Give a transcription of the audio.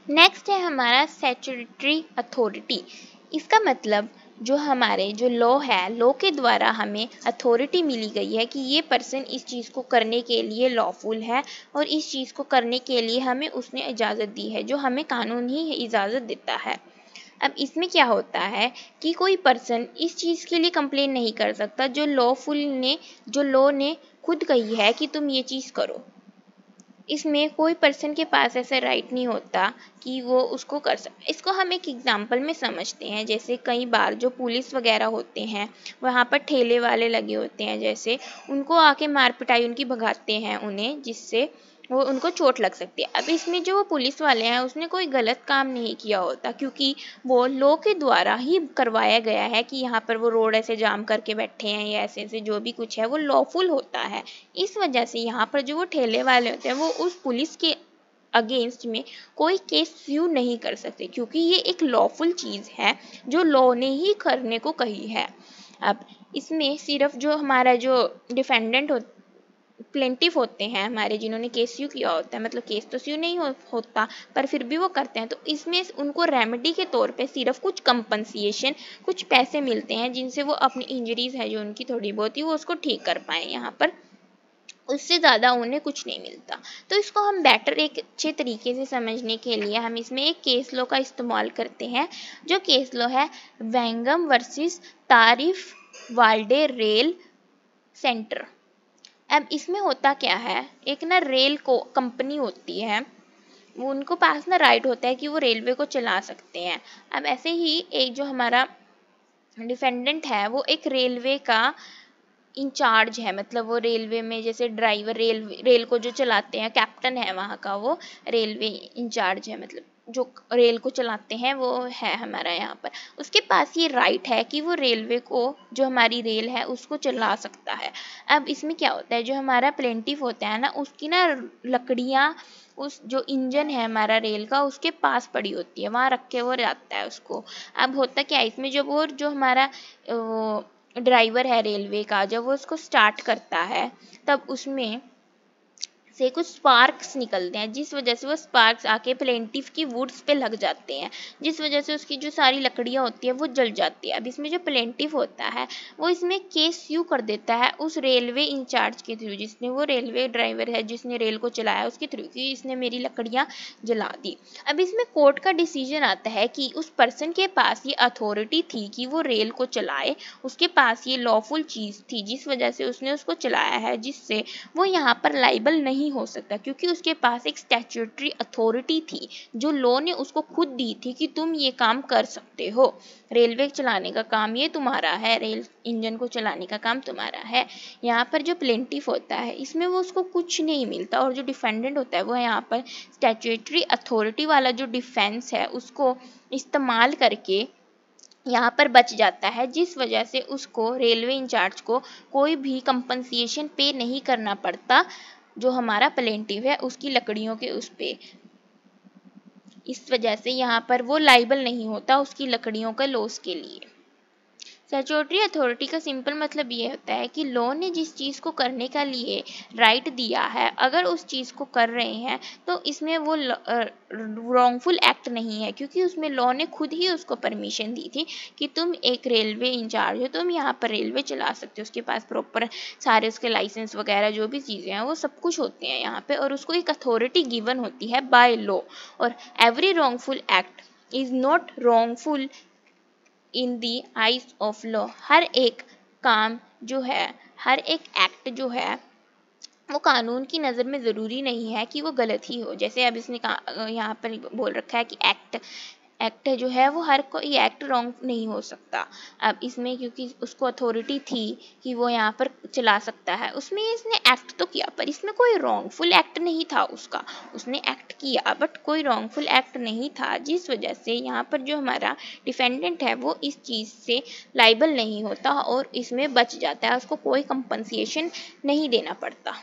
Next है हमारा statutory authority. इसका मतलब जो लॉ है, लॉ के द्वारा हमें अथॉरिटी मिली गई है कि ये पर्सन इस चीज़ को करने के लिए लॉफुल है और इस चीज़ को करने के लिए हमें उसने इजाज़त दी है, जो हमें कानून ही इजाज़त देता है। अब इसमें क्या होता है कि कोई पर्सन इस चीज़ के लिए कंप्लेन नहीं कर सकता जो लॉ ने खुद कही है कि तुम ये चीज़ करो। इसमें कोई पर्सन के पास ऐसा राइट नहीं होता कि वो उसको कर सकता। इसको हम एक एग्जांपल में समझते हैं, जैसे कई बार जो पुलिस वगैरह होते हैं वहाँ पर ठेले वाले लगे होते हैं, जैसे उनको आके मार पिटाई उनकी भगाते हैं उन्हें, जिससे वो उनको चोट लग सकती है। अब इसमें जो वो पुलिस वाले हैं उसने कोई गलत काम नहीं किया होता, क्योंकि वो लॉ के द्वारा ही करवाया गया है कि यहाँ पर वो रोड ऐसे जाम करके बैठे हैं या ऐसे ऐसे जो भी कुछ है वो लॉफुल होता है। इस वजह से यहाँ पर जो वो ठेले वाले होते हैं वो उस पुलिस के अगेंस्ट में कोई केस फ्यू नहीं कर सकते, क्योंकि ये एक लॉफुल चीज़ है जो लॉ ने ही करने को कही है। अब इसमें सिर्फ जो हमारा जो डिफेंडेंट प्लेंटिफ होते हैं हमारे, जिन्होंने केस स्यू किया होता है, मतलब केस तो स्यू नहीं होता पर फिर भी वो करते हैं, तो इसमें उनको रेमेडी के तौर पे सिर्फ कुछ कंपनसेशन, कुछ पैसे मिलते हैं जिनसे वो अपनी इंजरीज है जो उनकी थोड़ी बहुत ही वो उसको ठीक कर पाए यहाँ पर। उससे ज़्यादा उन्हें कुछ नहीं मिलता। तो इसको हम बेटर एक अच्छे तरीके से समझने के लिए हम इसमें एक केस लॉ का इस्तेमाल करते हैं, जो केस लॉ है वेंगम वर्सेस तारिफ वाल्डे रेल सेंटर। अब इसमें होता क्या है, एक ना रेल को कंपनी होती है, वो उनको पास ना राइट होता है कि वो रेलवे को चला सकते हैं। अब ऐसे ही एक जो हमारा डिफेंडेंट है वो एक रेलवे का इंचार्ज है, मतलब वो रेलवे में जैसे ड्राइवर रेल को जो चलाते हैं, कैप्टन है वहाँ का, वो रेलवे इंचार्ज है, मतलब जो रेल को चलाते हैं वो है हमारा यहाँ पर। उसके पास ये राइट है कि वो रेलवे को, जो हमारी रेल है उसको चला सकता है। अब इसमें क्या होता है, जो हमारा प्लेंटिफ होता है ना, उसकी ना लकड़ियाँ उस जो इंजन है हमारा रेल का उसके पास पड़ी होती है, वहाँ रख के वो जाता है उसको। अब होता क्या है इसमें, जब वो जो हमारा ड्राइवर है रेलवे का, जब वो उसको स्टार्ट करता है तब उसमें से कुछ स्पार्क्स निकलते हैं, जिस वजह से वो स्पार्क्स आके प्लेंटिफ की वुड्स पे लग जाते हैं, जिस वजह से उसकी जो सारी लकड़ियाँ होती है वो जल जाती है। अब इसमें जो प्लेंटिफ होता है वो इसमें केस यू कर देता है उस रेलवे इंचार्ज के थ्रू, जिसने वो रेलवे ड्राइवर है जिसने रेल को चलाया उसके थ्रू, कि इसने मेरी लकड़ियाँ जला दी। अब इसमें कोर्ट का डिसीजन आता है कि उस पर्सन के पास ये अथॉरिटी थी कि वो रेल को चलाए, उसके पास ये लॉफुल चीज़ थी जिस वजह से उसने उसको चलाया है, जिससे वो यहाँ पर लाइबल नहीं हो सकता, क्योंकि उसके पास एक स्टैट्यूटरी अथॉरिटी थी जो लॉ ने उसको खुद दी थी कि तुम ये काम कर सकते हो, रेलवे चलाने का काम ये तुम्हारा है, रेल इंजन को चलाने का काम तुम्हारा है। यहाँ पर जो प्लेंटिफ होता है इसमें वो उसको कुछ नहीं मिलता, और जो डिफेंडेंट होता है वो यहाँ पर स्टैट्यूटरी अथॉरिटी वाला जो डिफेंस है उसको इस्तेमाल करके यहाँ पर बच जाता है, जिस वजह से उसको रेलवे इंचार्ज को कोई भी कंपनसेशन पे नहीं करना पड़ता, जो हमारा प्लेंटिव है उसकी लकड़ियों के उस पे। इस वजह से यहाँ पर वो लाइबल नहीं होता उसकी लकड़ियों का लॉस के लिए। स्टैट्यूटरी अथॉरिटी का सिंपल मतलब ये होता है कि लॉ ने जिस चीज़ को करने का लिए राइट दिया है, अगर उस चीज़ को कर रहे हैं तो इसमें वो रॉन्गफुल एक्ट नहीं है, क्योंकि उसमें लॉ ने खुद ही उसको परमिशन दी थी कि तुम एक रेलवे इंचार्ज हो, तुम यहाँ पर रेलवे चला सकते हो, उसके पास प्रॉपर सारे उसके लाइसेंस वगैरह जो भी चीज़ें हैं वो सब कुछ होते हैं यहाँ पे, और उसको एक अथॉरिटी गिवन होती है बाय लॉ। और every wrongful act is not wrongful in the eyes of law. हर एक काम जो है, हर एक एक्ट जो है वो कानून की नज़र में ज़रूरी नहीं है कि वो गलत ही हो। जैसे अब इसने यहाँ पर बोल रखा है कि एक्ट जो है वो हर कोई एक्ट रॉन्ग नहीं हो सकता। अब इसमें क्योंकि उसको अथॉरिटी थी कि वो यहाँ पर चला सकता है, उसमें इसने एक्ट तो किया पर इसमें कोई रॉन्गफुल एक्ट नहीं था उसका, उसने एक्ट किया बट कोई रॉन्गफुल एक्ट नहीं था, जिस वजह से यहाँ पर जो हमारा डिफेंडेंट है वो इस चीज़ से लाइबल नहीं होता और इसमें बच जाता है, उसको कोई कंपनसेशन नहीं देना पड़ता।